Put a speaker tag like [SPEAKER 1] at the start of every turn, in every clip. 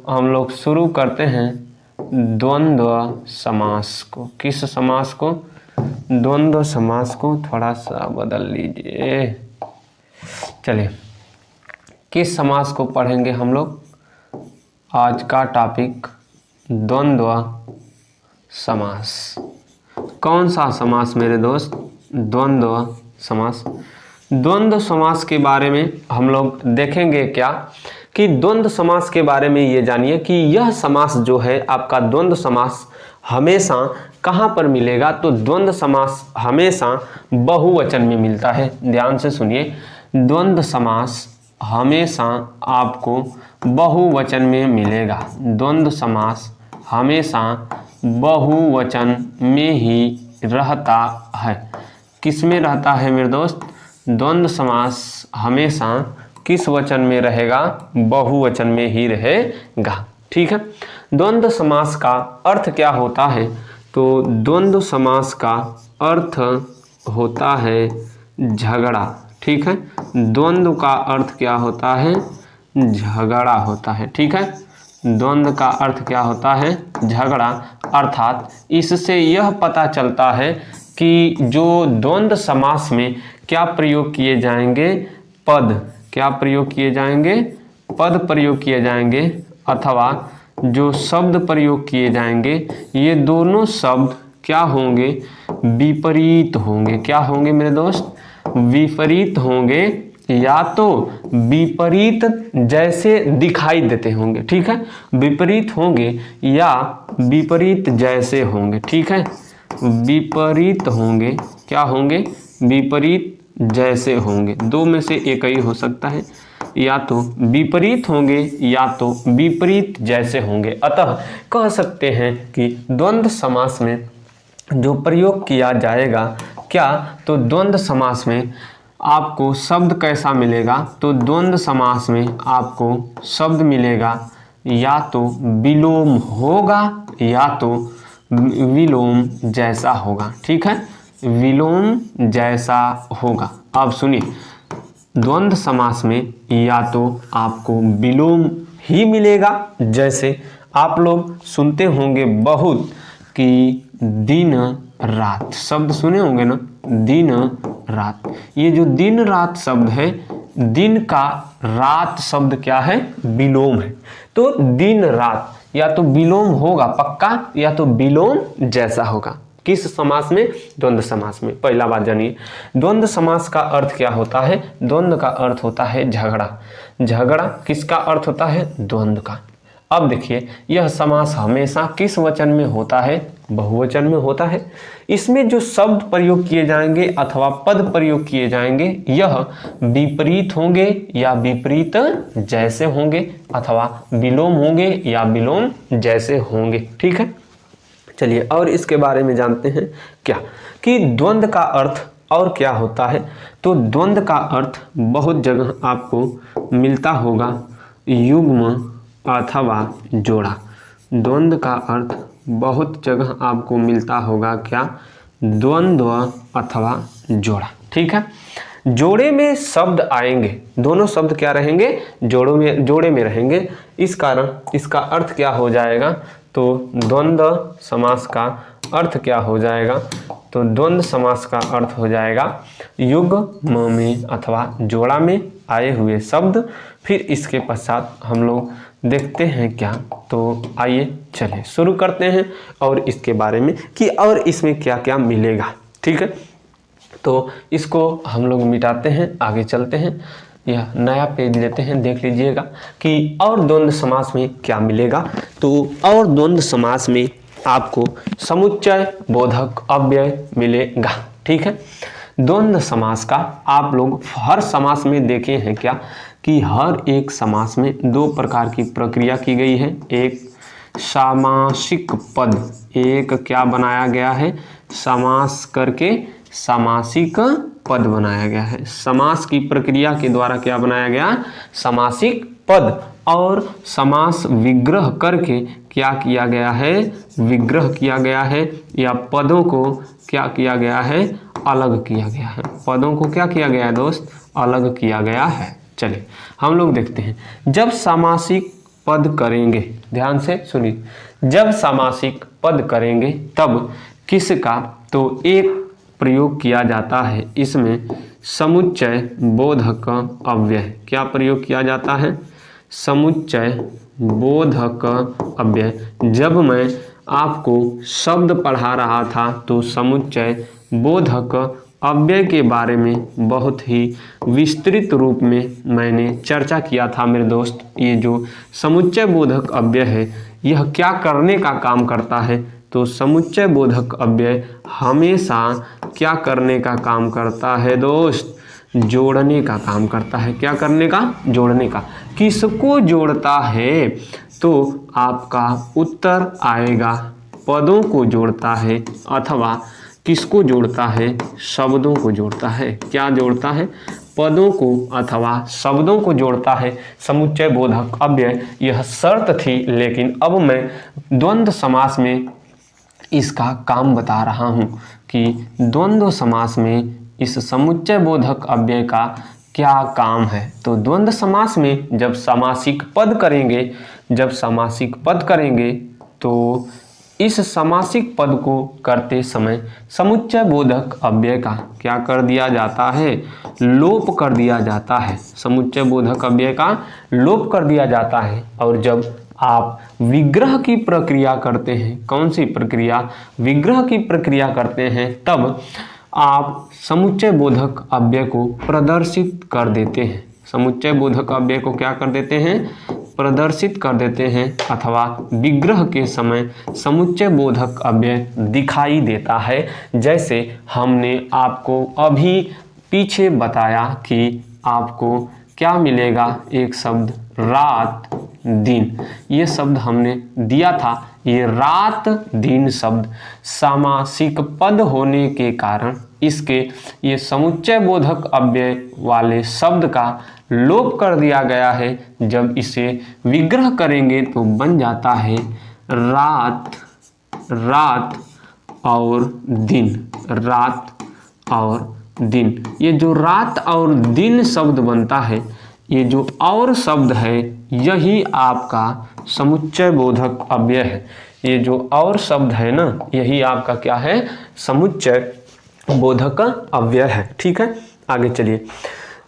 [SPEAKER 1] हम लोग शुरू करते हैं द्वंद्व समास को। किस समास को? द्वंद्व समास को। थोड़ा सा बदल लीजिए। चलिए, किस समास को पढ़ेंगे हम लोग? आज का टॉपिक द्वंद्व समास। कौन सा समास मेरे दोस्त? द्वंद्व समास। द्वंद्व समास के बारे में हम लोग देखेंगे क्या कि द्वंद्व समास के बारे में ये जानिए कि यह समास जो है आपका द्वंद्व समास हमेशा कहाँ पर मिलेगा। तो द्वंद्व समास हमेशा बहुवचन में मिलता है। ध्यान से सुनिए, द्वंद्व समास हमेशा आपको बहुवचन में मिलेगा। द्वंद्व समास हमेशा बहुवचन में ही रहता है। किस में रहता है मेरे दोस्त? द्वंद्व समास हमेशा किस वचन में रहेगा? बहुवचन में ही रहेगा। ठीक है। द्वंद्व समास का अर्थ क्या होता है? तो द्वंद्व समास का अर्थ होता है झगड़ा। ठीक है। द्वंद्व का अर्थ क्या होता है? झगड़ा होता है। ठीक है। द्वंद्व का अर्थ क्या होता है? झगड़ा। अर्थात इससे यह पता चलता है कि जो द्वंद्व समास में क्या प्रयोग किए जाएंगे? पद। क्या प्रयोग किए जाएंगे? पद प्रयोग किए जाएंगे, अथवा जो शब्द प्रयोग किए जाएंगे ये दोनों शब्द क्या होंगे? विपरीत होंगे। क्या होंगे मेरे दोस्त? विपरीत होंगे, या तो विपरीत जैसे दिखाई देते होंगे। ठीक है। विपरीत होंगे या विपरीत जैसे होंगे। ठीक है। विपरीत होंगे, क्या होंगे? विपरीत जैसे होंगे। दो में से एक ही हो सकता है, या तो विपरीत होंगे या तो विपरीत जैसे होंगे। अतः कह सकते हैं कि द्वंद्व समास में जो प्रयोग किया जाएगा क्या? तो द्वंद्व समास में आपको शब्द कैसा मिलेगा? तो द्वंद्व समास में आपको शब्द मिलेगा या तो विलोम होगा या तो विलोम जैसा होगा। ठीक है। विलोम जैसा होगा। अब सुनिए, द्वंद्व समास में या तो आपको विलोम ही मिलेगा, जैसे आप लोग सुनते होंगे बहुत कि दिन रात। शब्द सुने होंगे ना, दिन रात। ये जो दिन रात शब्द है, दिन का रात शब्द क्या है? विलोम है। तो दिन रात या तो विलोम होगा पक्का, या तो विलोम जैसा होगा। किस समास में? द्वंद्व समास में। पहला बात जानिए, द्वंद्व समास का अर्थ क्या होता है? द्वंद्व का अर्थ होता है झगड़ा। झगड़ा किसका अर्थ होता है? द्वंद्व का। अब देखिए, यह समास हमेशा किस वचन में होता है? बहुवचन में होता है। इसमें जो शब्द प्रयोग किए जाएंगे अथवा पद प्रयोग किए जाएंगे यह विपरीत होंगे या विपरीत जैसे होंगे, अथवा विलोम होंगे या विलोम जैसे होंगे। ठीक है। चलिए, और इसके बारे में जानते हैं क्या कि द्वंद्व का अर्थ और क्या होता है। तो द्वंद्व का अर्थ बहुत जगह आपको मिलता होगा युग्म अथवा जोड़ा। द्वंद्व का अर्थ बहुत जगह आपको मिलता होगा क्या? द्वंद्व अथवा जोड़ा। ठीक है। जोड़े में शब्द आएंगे, दोनों शब्द क्या रहेंगे? जोड़े में रहेंगे। इस कारण इसका अर्थ क्या हो जाएगा? तो द्वंद्व समास का अर्थ क्या हो जाएगा? तो द्वंद्व समास का अर्थ हो जाएगा युग्म में अथवा जोड़ा में आए हुए शब्द। फिर इसके पश्चात हम लोग देखते हैं क्या। तो आइए चलिए शुरू करते हैं और इसके बारे में कि और इसमें क्या क्या मिलेगा। ठीक है। तो इसको हम लोग मिटाते हैं, आगे चलते हैं। यह नया पेज लेते हैं, देख लीजिएगा कि और द्वंद्व समास में क्या मिलेगा। तो और द्वंद्व समास में आपको समुच्चय बोधक अव्यय मिलेगा। ठीक है। द्वंद्व समास का आप लोग हर समास में देखे हैं क्या कि हर एक समास में दो प्रकार की प्रक्रिया की गई है। एक सामासिक पद, एक क्या बनाया गया है? समास करके सामासिक पद बनाया गया है। समास की प्रक्रिया के द्वारा क्या बनाया गया? समासिक पद। और समास विग्रह करके क्या किया गया है? विग्रह किया गया है, या पदों को क्या किया गया है? अलग किया गया है। पदों को क्या किया गया है दोस्त? अलग किया गया है। चलिए हम लोग देखते हैं, जब सामासिक पद करेंगे, ध्यान से सुनिए, जब सामासिक पद करेंगे तब किसका, तो एक प्रयोग किया जाता है, इसमें समुच्चय बोधक अव्यय। क्या प्रयोग किया जाता है? समुच्चय बोधक अव्यय। जब मैं आपको शब्द पढ़ा रहा था तो समुच्चय बोधक अव्यय के बारे में बहुत ही विस्तृत रूप में मैंने चर्चा किया था मेरे दोस्त। ये जो समुच्चय बोधक अव्यय है यह क्या करने का काम करता है? तो समुच्चय बोधक अव्यय हमेशा क्या करने का काम करता है दोस्त? जोड़ने का काम करता है। क्या करने का? जोड़ने का। किसको जोड़ता है? तो आपका उत्तर आएगा पदों को जोड़ता है, अथवा किसको जोड़ता है? शब्दों को जोड़ता है। क्या जोड़ता है? पदों को अथवा शब्दों को जोड़ता है समुच्चय बोधक अव्यय। यह शर्त थी, लेकिन अब मैं द्वंद्व समास में इसका काम बता रहा हूँ कि द्वंद्व समास में इस समुच्चय बोधक अव्यय का क्या काम है। तो द्वंद्व समास में जब समासिक पद करेंगे, तो इस समासिक पद को करते समय समुच्चय बोधक अव्यय का क्या कर दिया जाता है? लोप कर दिया जाता है। समुच्चय बोधक अव्यय का लोप कर दिया जाता है। और जब आप विग्रह की प्रक्रिया करते हैं, कौन सी प्रक्रिया? विग्रह की प्रक्रिया करते हैं, तब आप समुच्चय बोधक अव्यय को प्रदर्शित कर देते हैं। समुच्चय बोधक अव्यय को क्या कर देते हैं? प्रदर्शित कर देते हैं, अथवा विग्रह के समय समुच्चय बोधक अव्यय दिखाई देता है। जैसे हमने आपको अभी पीछे बताया कि आपको क्या मिलेगा? एक शब्द रात दिन, ये शब्द हमने दिया था। ये रात दिन शब्द सामासिक पद होने के कारण इसके ये समुच्चय बोधक अव्यय वाले शब्द का लोप कर दिया गया है। जब इसे विग्रह करेंगे तो बन जाता है रात, रात और दिन, रात और दिन। ये जो रात और दिन शब्द बनता है, ये जो और शब्द है, यही आपका समुच्चय बोधक अव्यय है। ये जो और शब्द है ना, यही आपका क्या है? समुच्चय बोधक अव्यय है। ठीक है, आगे चलिए।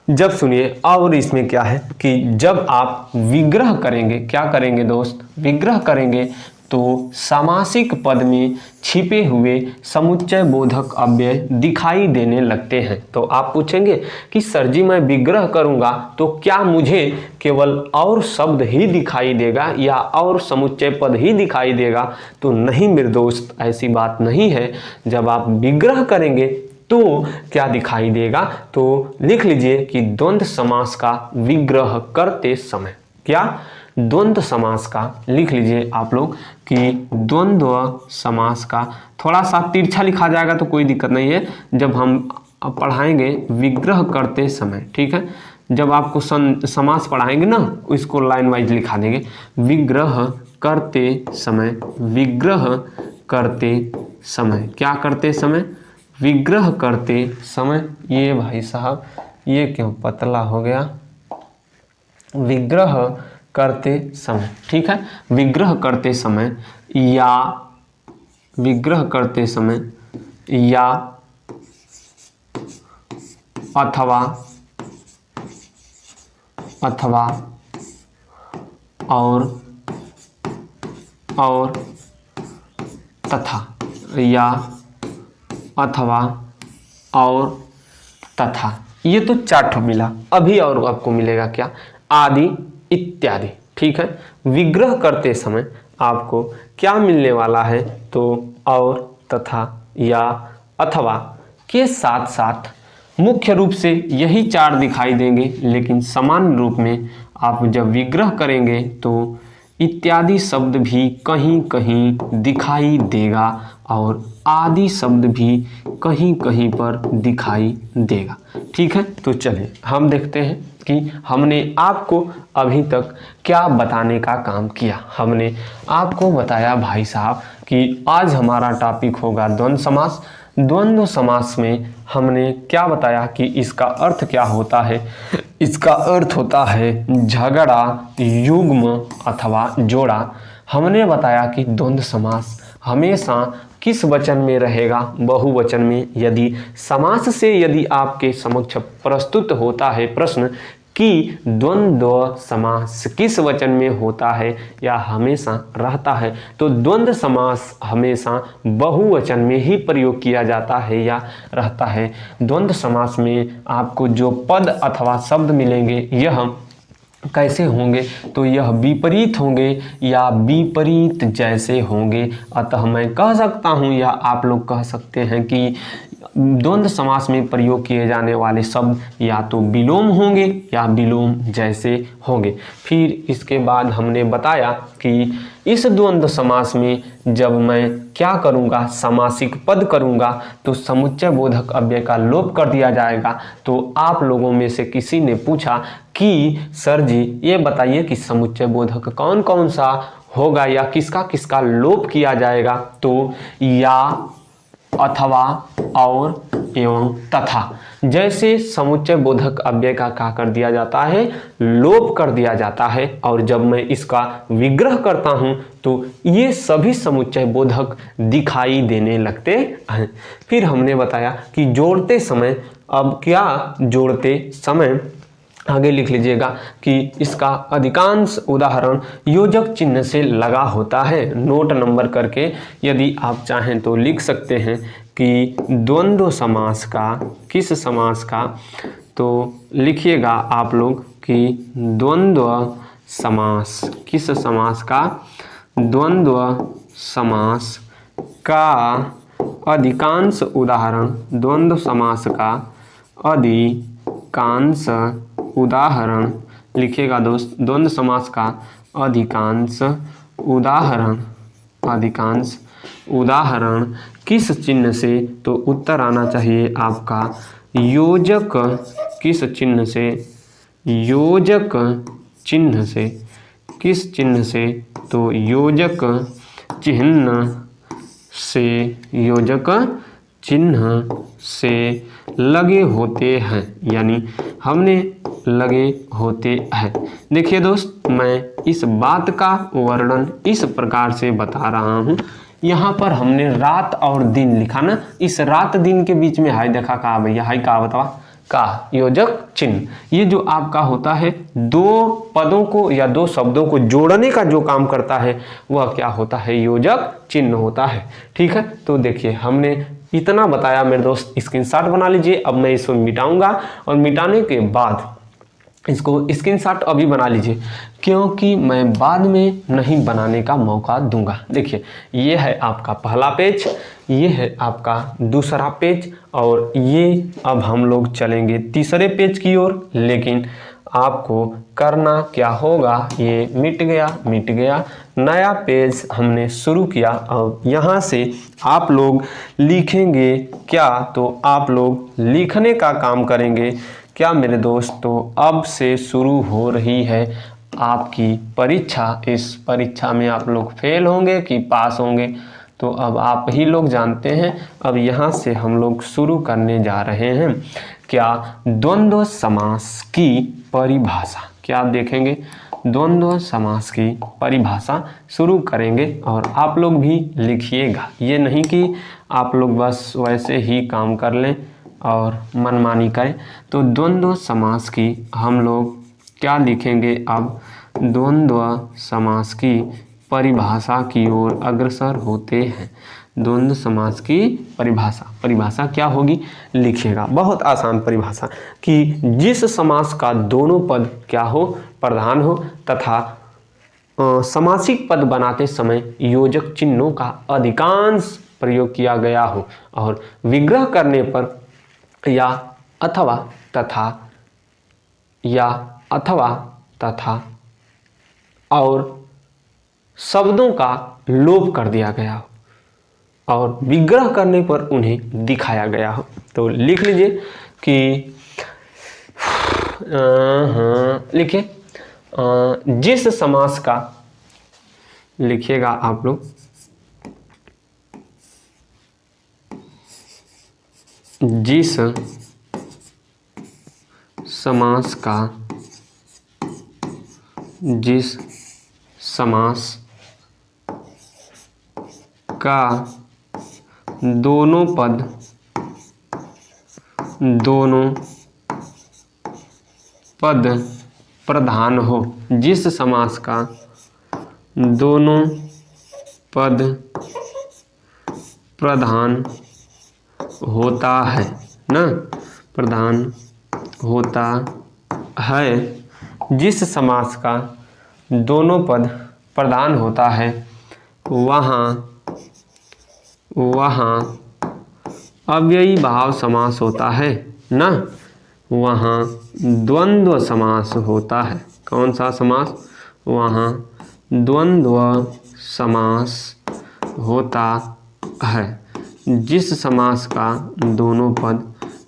[SPEAKER 1] जब सुनिए, और इसमें क्या है कि जब आप विग्रह करेंगे, क्या करेंगे दोस्त? विग्रह करेंगे तो सामासिक पद में छिपे हुए समुच्चय बोधक अव्यय दिखाई देने लगते हैं। तो आप पूछेंगे कि सर जी मैं विग्रह करूंगा तो क्या मुझे केवल और शब्द ही दिखाई देगा या और समुच्चय पद ही दिखाई देगा? तो नहीं मेरे दोस्त, ऐसी बात नहीं है। जब आप विग्रह करेंगे तो क्या दिखाई देगा? तो लिख लीजिए कि द्वंद्व समास का विग्रह करते समय, क्या? द्वंद्व समास का लिख लीजिए आप लोग कि द्वंद्व समास का थोड़ा सा तिरछा लिखा जाएगा तो कोई दिक्कत नहीं है। जब हम पढ़ाएंगे विग्रह करते समय, ठीक है, जब आपको समास पढ़ाएंगे ना, इसको लाइन वाइज लिखा देंगे। विग्रह करते समय, विग्रह करते समय, क्या करते समय? विग्रह करते समय। ये भाई साहब ये क्यों पतला हो गया? विग्रह करते समय, ठीक है, विग्रह करते समय या विग्रह करते समय या अथवा और तथा, या अथवा और तथा। ये तो 4 ठो मिला, अभी और आपको मिलेगा क्या? आदि इत्यादि। ठीक है, विग्रह करते समय आपको क्या मिलने वाला है? तो और, तथा, या, अथवा के साथ साथ मुख्य रूप से यही 4 दिखाई देंगे, लेकिन समान रूप में आप जब विग्रह करेंगे तो इत्यादि शब्द भी कहीं कहीं दिखाई देगा और आदि शब्द भी कहीं कहीं पर दिखाई देगा। ठीक है, तो चलिए हम देखते हैं कि हमने आपको अभी तक क्या बताने का काम किया। हमने आपको बताया भाई साहब कि आज हमारा टॉपिक होगा द्वंद्व समास। द्वंद्व समास में हमने क्या बताया कि इसका अर्थ क्या होता है। इसका अर्थ होता है झगड़ा, युग्म अथवा जोड़ा। हमने बताया कि द्वंद्व समास हमेशा किस वचन में रहेगा, बहुवचन में। यदि समास से यदि आपके समक्ष प्रस्तुत होता है प्रश्न कि द्वंद्व समास किस वचन में होता है या हमेशा रहता है, तो द्वंद्व समास हमेशा बहुवचन में ही प्रयोग किया जाता है या रहता है। द्वंद्व समास में आपको जो पद अथवा शब्द मिलेंगे यह कैसे होंगे, तो यह विपरीत होंगे या विपरीत जैसे होंगे। अतः मैं कह सकता हूँ या आप लोग कह सकते हैं कि द्वंद्व समास में प्रयोग किए जाने वाले शब्द या तो विलोम होंगे या विलोम जैसे होंगे। फिर इसके बाद हमने बताया कि इस द्वंद्व समास में जब मैं क्या करूँगा, समासिक पद करूँगा, तो समुच्चय बोधक अव्यय का लोप कर दिया जाएगा। तो आप लोगों में से किसी ने पूछा कि सर जी ये बताइए कि समुच्चय बोधक कौन कौन सा होगा या किसका किसका लोप किया जाएगा। तो या, अथवा, और, एवं, तथा जैसे समुच्चय बोधक अव्यय का क्या कर दिया जाता है, लोप कर दिया जाता है। और जब मैं इसका विग्रह करता हूं तो ये सभी समुच्चय बोधक दिखाई देने लगते हैं। फिर हमने बताया कि जोड़ते समय, अब क्या जोड़ते समय आगे लिख लीजिएगा कि इसका अधिकांश उदाहरण योजक चिन्ह से लगा होता है। नोट नंबर करके यदि आप चाहें तो लिख सकते हैं कि द्वंद्व समास का किस समास का, तो लिखिएगा आप लोग कि द्वंद्व समास किस समास का, द्वंद्व समास का अधिकांश उदाहरण, द्वंद्व समास का अधिकांश उदाहरण लिखिएगा दोस्त, द्वंद्व समास का अधिकांश उदाहरण किस चिन्ह से, तो उत्तर आना चाहिए आपका योजक किस चिन्ह से, योजक चिन्ह से, किस चिन्ह से, तो योजक चिन्ह से, योजक चिन्ह से लगे होते हैं, यानी हमने लगे होते हैं। देखिए दोस्त, मैं इस बात का वर्णन इस प्रकार से बता रहा हूँ। यहाँ पर हमने रात और दिन लिखा ना, इस रात दिन के बीच में हाय देखा कहा भैया, हाय कहा बतावा का योजक चिन्ह। ये जो आपका होता है दो पदों को या दो शब्दों को जोड़ने का जो काम करता है वह क्या होता है, योजक चिन्ह होता है। ठीक है, तो देखिए हमने इतना बताया मेरे दोस्त, स्क्रीनशॉट बना लीजिए। अब मैं इसको मिटाऊंगा और मिटाने के बाद इसको स्क्रीनशॉट अभी बना लीजिए, क्योंकि मैं बाद में नहीं बनाने का मौका दूंगा। देखिए ये है आपका पहला पेज, ये है आपका दूसरा पेज, और ये अब हम लोग चलेंगे तीसरे पेज की ओर। लेकिन आपको करना क्या होगा, ये मिट गया, नया पेज हमने शुरू किया। और यहाँ से आप लोग लिखेंगे क्या, तो आप लोग लिखने का काम करेंगे क्या मेरे दोस्तों। अब से शुरू हो रही है आपकी परीक्षा। इस परीक्षा में आप लोग फेल होंगे कि पास होंगे, तो अब आप ही लोग जानते हैं। अब यहाँ से हम लोग शुरू करने जा रहे हैं क्या, द्वंद्व समास की परिभाषा। क्या देखेंगे, द्वंद्व समास की परिभाषा शुरू करेंगे। और आप लोग भी लिखिएगा, ये नहीं कि आप लोग बस वैसे ही काम कर लें और मनमानी करें। तो द्वंद्व समास की हम लोग क्या लिखेंगे, अब द्वंद्व समास की परिभाषा की ओर अग्रसर होते हैं। द्वंद्व समास की परिभाषा क्या होगी, लिखिएगा। बहुत आसान परिभाषा कि जिस समास का दोनों पद क्या हो, प्रधान हो, तथा समासिक पद बनाते समय योजक चिन्हों का अधिकांश प्रयोग किया गया हो, और विग्रह करने पर या अथवा तथा और शब्दों का लोप कर दिया गया हो, और विग्रह करने पर उन्हें दिखाया गया हो। तो लिख लीजिए कि लिखिए जिस समास का, लिखिएगा आप लोग, जिस समास का दोनों पद प्रधान हो, जिस समास का दोनों पद प्रधान होता है ना, प्रधान होता है, जिस समास का दोनों पद प्रधान होता है वहाँ अव्ययी भाव समास होता है ना, वहाँ द्वंद्व समास होता है। कौन सा समास? वहाँ द्वंद्व समास होता है। जिस समास का दोनों पद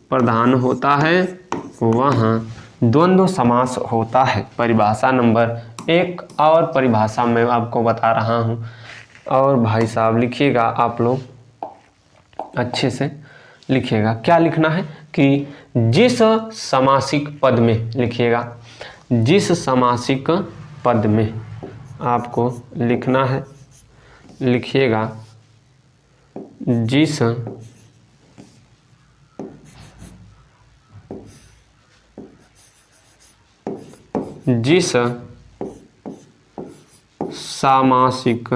[SPEAKER 1] प्रधान होता है वहाँ द्वंद्व समास होता है। परिभाषा नंबर 1 और परिभाषा मैं आपको बता रहा हूँ, और भाई साहब लिखिएगा, आप लोग अच्छे से लिखिएगा। क्या लिखना है कि जिस समासिक पद में, लिखिएगा, जिस समासिक पद में आपको लिखना है, लिखिएगा, जिस सामासिक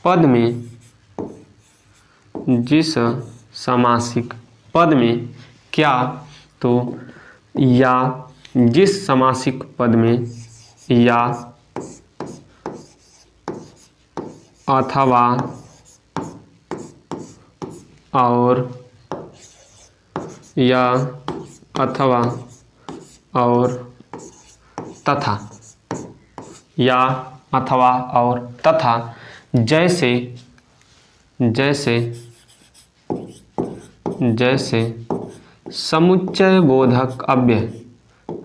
[SPEAKER 1] पद में, जिस सामासिक पद में क्या, तो या जिस सामासिक पद में या अथवा और, या अथवा और तथा, या अथवा और तथा, जैसे समुच्चय बोधक अव्यय,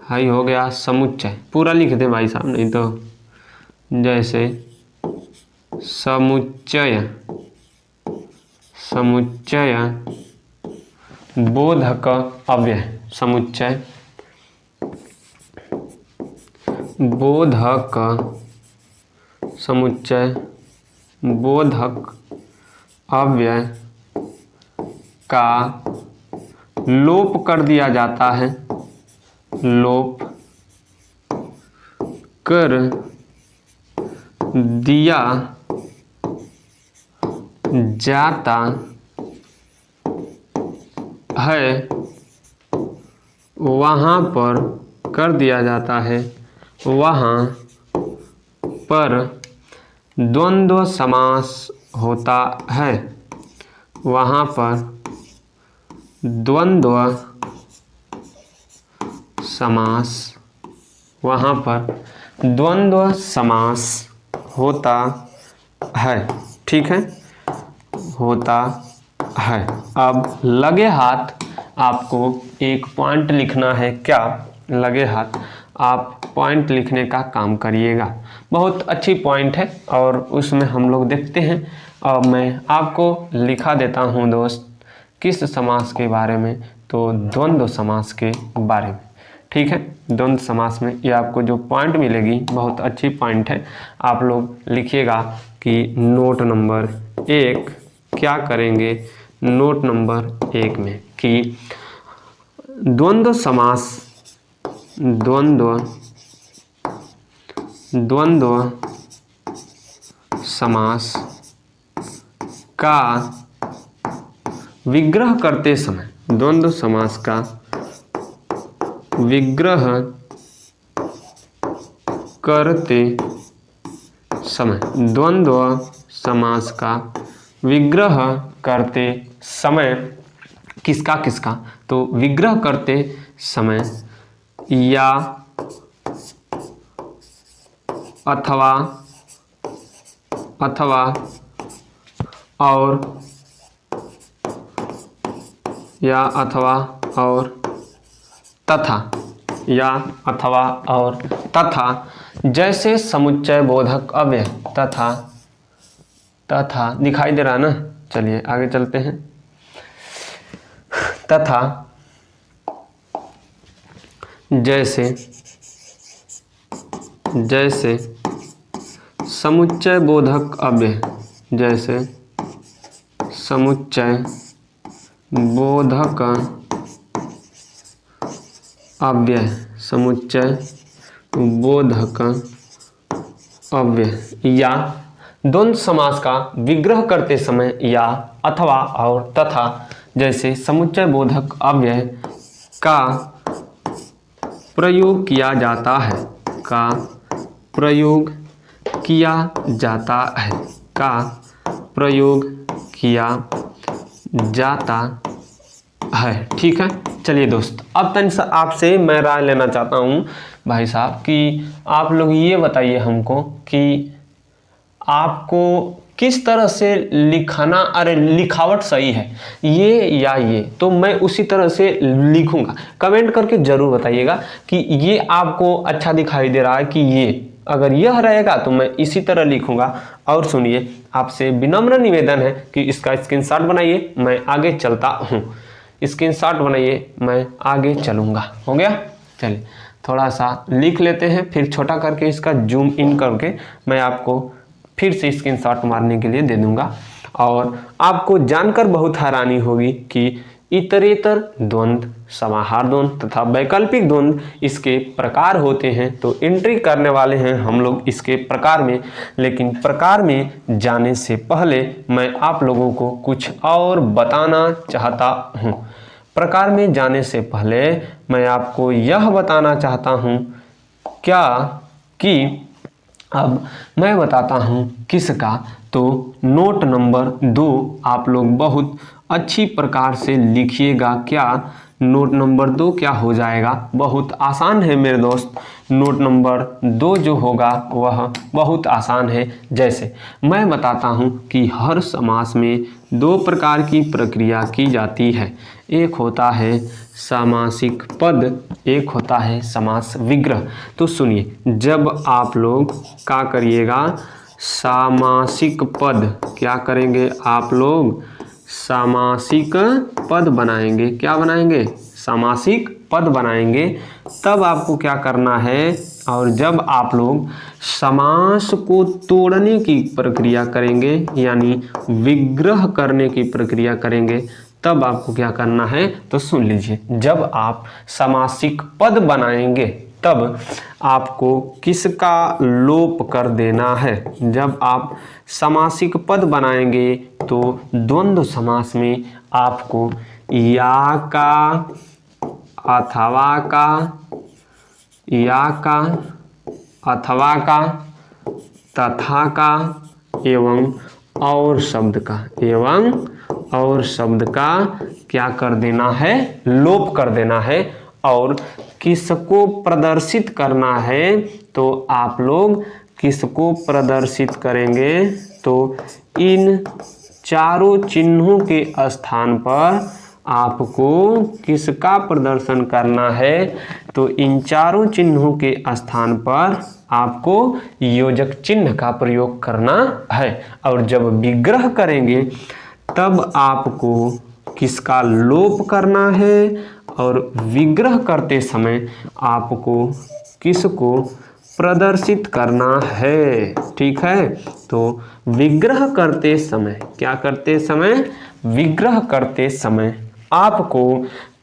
[SPEAKER 1] हाई हो गया समुच्चय, पूरा लिख दे भाई साहब, नहीं तो जैसे समुच्चय बोधक अव्यय, समुच्चय बोधक अव्यय का लोप कर दिया जाता है, लोप कर दिया जाता है, वहाँ पर कर दिया जाता है, वहाँ पर द्वंद्व समास होता है, वहाँ पर द्वंद्व समास, वहाँ पर द्वंद्व समास होता है। ठीक है, होता है। अब लगे हाथ आपको एक पॉइंट लिखना है। क्या? लगे हाथ आप पॉइंट लिखने का काम करिएगा। बहुत अच्छी पॉइंट है और उसमें हम लोग देखते हैं। और मैं आपको लिखा देता हूँ दोस्त, किस समास के बारे में, तो द्वंद्व समास के बारे में। ठीक है, द्वंद्व समास में ये आपको जो पॉइंट मिलेगी बहुत अच्छी पॉइंट है। आप लोग लिखिएगा कि नोट नंबर 1 क्या करेंगे, नोट नंबर 1 में कि द्वंद्व समास का विग्रह करते समय, द्वंद्व समास का विग्रह करते समय, द्वंद्व समास का विग्रह करते समय किसका किसका, तो विग्रह करते समय या अथवा और, या अथवा और तथा, या अथवा और तथा, जैसे समुच्चय बोधक अव्यय तथा तथा दिखाई दे रहा ना, चलिए आगे चलते हैं। तथा जैसे जैसे समुच्चय बोधक अव्यय, जैसे समुच्चय बोधक अव्यय, समुच्चय बोधक अव्यय या द्वंद्व समास का विग्रह करते समय या अथवा और तथा जैसे समुच्चय बोधक अव्यय का प्रयोग किया जाता है, का प्रयोग किया जाता है, का प्रयोग किया जाता है। ठीक है, चलिए दोस्त, अब तक आपसे मैं राय लेना चाहता हूँ भाई साहब कि आप लोग ये बताइए हमको कि आपको किस तरह से लिखाना, अरे लिखावट सही है ये या ये, तो मैं उसी तरह से लिखूंगा। कमेंट करके ज़रूर बताइएगा कि ये आपको अच्छा दिखाई दे रहा है कि ये, अगर यह रहेगा तो मैं इसी तरह लिखूंगा। और सुनिए, आपसे विनम्र निवेदन है कि इसका स्क्रीनशॉट बनाइए, मैं आगे चलता हूँ। स्क्रीनशॉट बनाइए, मैं आगे चलूँगा। हो गया, चलिए थोड़ा सा लिख लेते हैं, फिर छोटा करके इसका जूम इन करके मैं आपको फिर से स्क्रीनशॉट मारने के लिए दे दूंगा। और आपको जानकर बहुत हैरानी होगी कि इतरेतर द्वंद्व, समाहार द्वंद्व तथा वैकल्पिक द्वंद्व इसके प्रकार होते हैं। तो एंट्री करने वाले हैं हम लोग इसके प्रकार में, लेकिन प्रकार में जाने से पहले मैं आप लोगों को कुछ और बताना चाहता हूँ। प्रकार में जाने से पहले मैं आपको यह बताना चाहता हूँ क्या कि अब मैं बताता हूँ किसका, तो नोट नंबर 2 आप लोग बहुत अच्छी प्रकार से लिखिएगा। क्या नोट नंबर 2 क्या हो जाएगा, बहुत आसान है मेरे दोस्त। नोट नंबर 2 जो होगा वह बहुत आसान है। जैसे मैं बताता हूँ कि हर समास में 2 प्रकार की प्रक्रिया की जाती है। एक होता है सामासिक पद, एक होता है समास विग्रह। तो सुनिए, जब आप लोग क्या करिएगा, सामासिक पद क्या करेंगे आप लोग, सामासिक पद बनाएंगे। क्या बनाएंगे, सामासिक पद बनाएंगे। तब आपको क्या करना है, और जब आप लोग समास को तोड़ने की प्रक्रिया करेंगे यानी विग्रह करने की प्रक्रिया करेंगे, तब आपको क्या करना है, तो सुन लीजिए। जब आप सामासिक पद बनाएंगे तब आपको किसका लोप कर देना है। जब आप सामासिक पद बनाएंगे तो द्वंद्व समास में आपको या का, अथवा का, या का, अथवा का, तथा का एवं और शब्द का, एवं और शब्द का क्या कर देना है, लोप कर देना है। और किसको प्रदर्शित करना है, तो आप लोग किसको प्रदर्शित करेंगे, तो इन चारों चिन्हों के स्थान पर आपको किसका प्रदर्शन करना है, तो इन चारों चिन्हों के स्थान पर आपको योजक चिन्ह का प्रयोग करना है। और जब विग्रह करेंगे तब आपको किसका लोप करना है, और विग्रह करते समय आपको किसको प्रदर्शित करना है। ठीक है, तो विग्रह करते समय, क्या करते समय, विग्रह करते समय आपको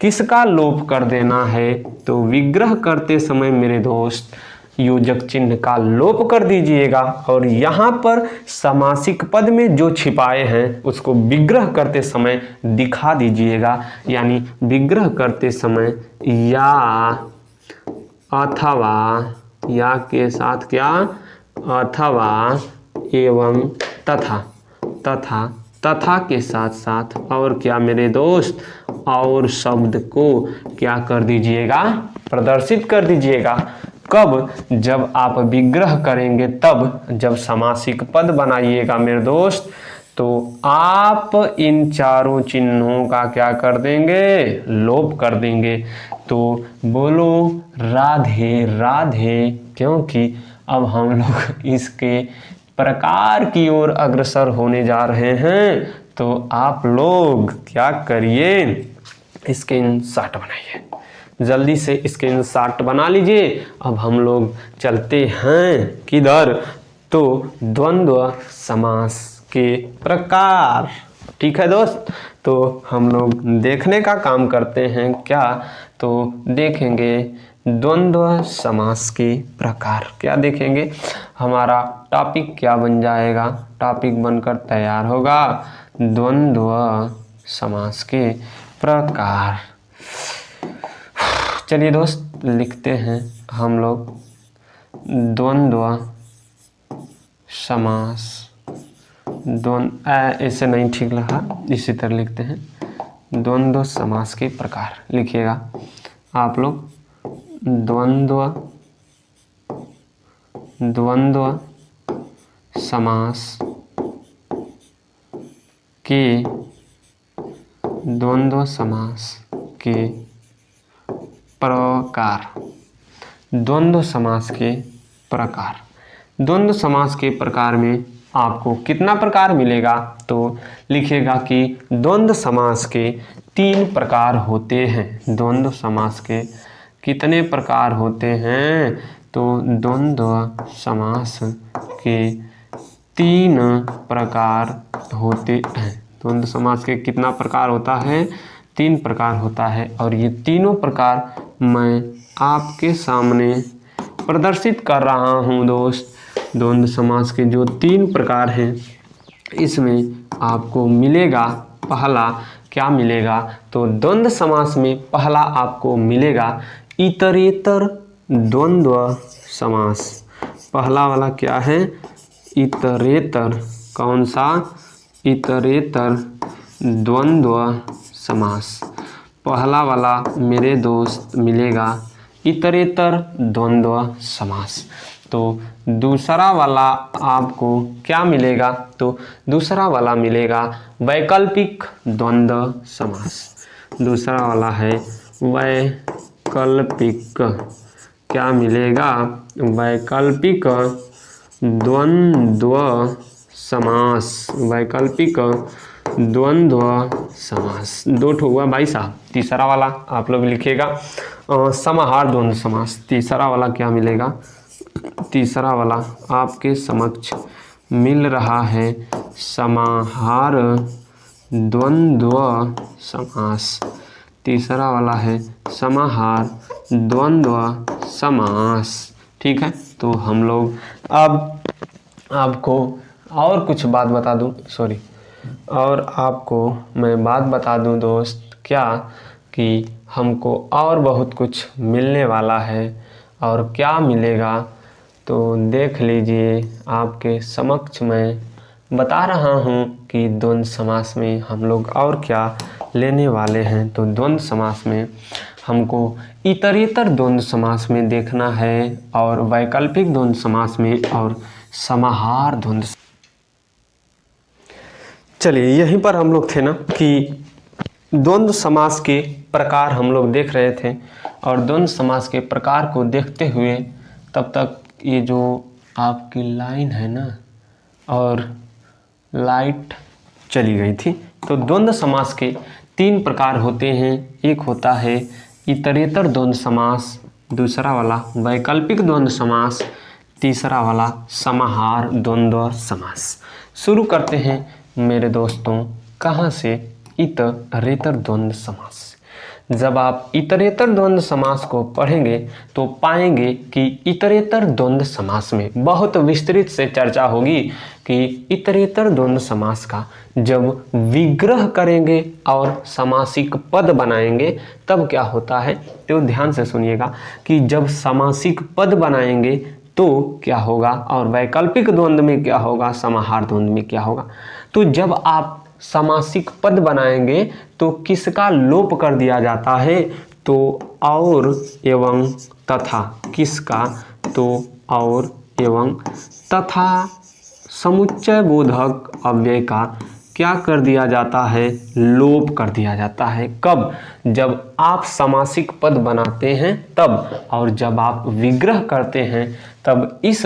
[SPEAKER 1] किसका लोप कर देना है, तो विग्रह करते समय मेरे दोस्त योजक चिन्ह का लोप कर दीजिएगा। और यहाँ पर समासिक पद में जो छिपाए हैं उसको विग्रह करते समय दिखा दीजिएगा। यानी विग्रह करते समय या, अथवा, या के साथ क्या, अथवा एवं तथा, तथा, तथा के साथ साथ और क्या मेरे दोस्त, और शब्द को क्या कर दीजिएगा, प्रदर्शित कर दीजिएगा। कब, जब आप विग्रह करेंगे तब। जब समासिक पद बनाइएगा मेरे दोस्त तो आप इन चारों चिन्हों का क्या कर देंगे, लोप कर देंगे। तो बोलो राधे राधे, क्योंकि अब हम लोग इसके प्रकार की ओर अग्रसर होने जा रहे हैं, तो आप लोग क्या करिए, स्क्रीनशॉट बनाइए, जल्दी से स्क्रीनशॉट बना लीजिए। अब हम लोग चलते हैं किधर, तो द्वंद्व समास के प्रकार। ठीक है दोस्त, तो हम लोग देखने का काम करते हैं क्या, तो देखेंगे द्वंद्व समास के प्रकार। क्या देखेंगे, हमारा टॉपिक क्या बन जाएगा, टॉपिक बनकर तैयार होगा द्वंद्व समास के प्रकार। चलिए दोस्त लिखते हैं हम लोग द्वंद्व समास, ऐसे नहीं ठीक लगा, इसी तरह लिखते हैं द्वंद्व समास के प्रकार। लिखिएगा आप लोग द्वंद्व समास के प्रकार। द्वंद्व समास के प्रकार, द्वंद्व समास के प्रकार में आपको कितना प्रकार मिलेगा, तो लिखिएगा कि द्वंद्व समास के 3 प्रकार होते हैं। द्वंद्व समास के कितने प्रकार होते हैं, तो द्वंद्व समास के 3 प्रकार होते हैं। द्वंद्व समास के कितना प्रकार होता है, 3 प्रकार होता है। और ये तीनों प्रकार मैं आपके सामने प्रदर्शित कर रहा हूँ दोस्त। द्वंद्व समास के जो 3 प्रकार हैं, इसमें आपको मिलेगा, पहला क्या मिलेगा, तो द्वंद्व समास में पहला आपको मिलेगा इतरेतर द्वंद्व समास। पहला वाला क्या है, इतरेतर। कौन सा, इतरेतर द्वंद्व समास। पहला वाला मेरे दोस्त मिलेगा इतरेतर द्वंद्व समास। तो दूसरा वाला आपको क्या मिलेगा, तो दूसरा वाला मिलेगा वैकल्पिक द्वंद्व समास। दूसरा वाला है वैकल्पिक, क्या मिलेगा, वैकल्पिक द्वंद्व समास। वैकल्पिक द्वंद्व समास 2 ठो हुआ भाई साहब। तीसरा वाला आप लोग लिखिएगा समाहार द्वंद्व समास। तीसरा वाला क्या मिलेगा, तीसरा वाला आपके समक्ष मिल रहा है समाहार द्वंद्व समास। तीसरा वाला है समाहार द्वंद्व समास। ठीक है, तो हम लोग अब आपको और कुछ बात बता दूं, और आपको मैं बात बता दूं दोस्त, क्या कि हमको और बहुत कुछ मिलने वाला है। और क्या मिलेगा, तो देख लीजिए, आपके समक्ष मैं बता रहा हूँ कि द्वंद्व समास में हम लोग और क्या लेने वाले हैं। तो द्वंद्व समास में हमको इतरेतर द्वंद्व समास में देखना है, और वैकल्पिक द्वंद्व समास में, और समाहार द्वंद्व। चलिए यहीं पर हम लोग थे ना कि द्वंद्व समास के प्रकार हम लोग देख रहे थे, और द्वंद्व समास के प्रकार को देखते हुए तब तक ये जो आपकी लाइन है ना, और लाइट चली गई थी। तो द्वंद्व समास के 3 प्रकार होते हैं। एक होता है इतरेतर द्वंद्व समास, दूसरा वाला वैकल्पिक द्वंद्व समास, तीसरा वाला समाहार द्वंद्व समास। शुरू करते हैं मेरे दोस्तों, कहाँ से, इतरेतर द्वंद्व समास। जब आप इतरेतर द्वंद्व समास को पढ़ेंगे तो पाएंगे कि इतरेतर द्वंद्व समास में बहुत विस्तृत से चर्चा होगी कि इतरेतर द्वंद्व समास का जब विग्रह करेंगे और समासिक पद बनाएंगे तब क्या होता है। तो ध्यान से सुनिएगा कि जब समासिक पद बनाएंगे तो क्या होगा, और वैकल्पिक द्वंद्व में क्या होगा, समाहार द्वंद्व में क्या होगा। तो जब आप समासिक पद बनाएंगे तो किसका लोप कर दिया जाता है, तो और एवं तथा। किसका, तो और एवं तथा समुच्चय बोधक अव्यय का क्या कर दिया जाता है, लोप कर दिया जाता है। कब, जब आप समासिक पद बनाते हैं तब, और जब आप विग्रह करते हैं तब इस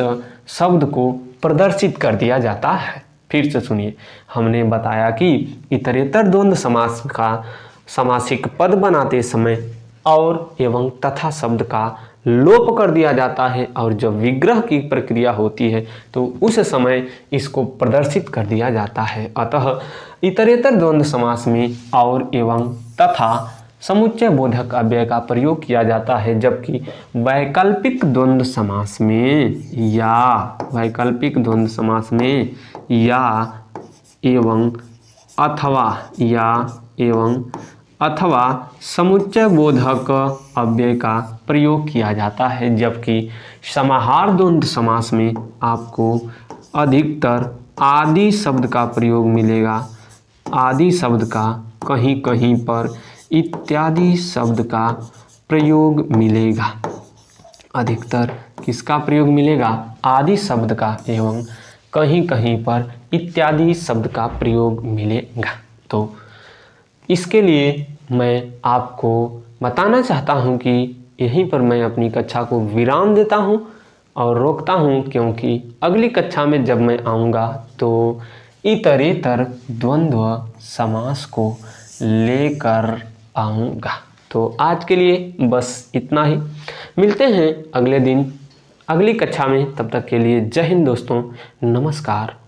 [SPEAKER 1] शब्द को प्रदर्शित कर दिया जाता है। फिर से सुनिए, हमने बताया कि इतरेतर द्वंद्व समास का समासिक पद बनाते समय और एवं तथा शब्द का लोप कर दिया जाता है और जब विग्रह की प्रक्रिया होती है तो उस समय इसको प्रदर्शित कर दिया जाता है। अतः इतरेतर द्वंद्व समास में और एवं तथा समुच्चय बोधक अव्यय का प्रयोग किया जाता है, जबकि वैकल्पिक द्वंद्व समास में या एवं अथवा समुच्चय बोधक अव्यय का प्रयोग किया जाता है, जबकि समाहार द्वंद्व समास में आपको अधिकतर आदि शब्द का प्रयोग मिलेगा। आदि शब्द का कहीं कहीं पर इत्यादि शब्द का प्रयोग मिलेगा। अधिकतर किसका प्रयोग मिलेगा? आदि शब्द का एवं कहीं कहीं पर इत्यादि शब्द का प्रयोग मिलेगा। तो इसके लिए मैं आपको बताना चाहता हूँ कि यहीं पर मैं अपनी कक्षा को विराम देता हूँ और रोकता हूँ, क्योंकि अगली कक्षा में जब मैं आऊँगा तो इतरेतर द्वंद्व समास को लेकर आऊँगा। तो आज के लिए बस इतना ही। मिलते हैं अगले दिन अगली कक्षा में। तब तक के लिए जय हिंद दोस्तों, नमस्कार।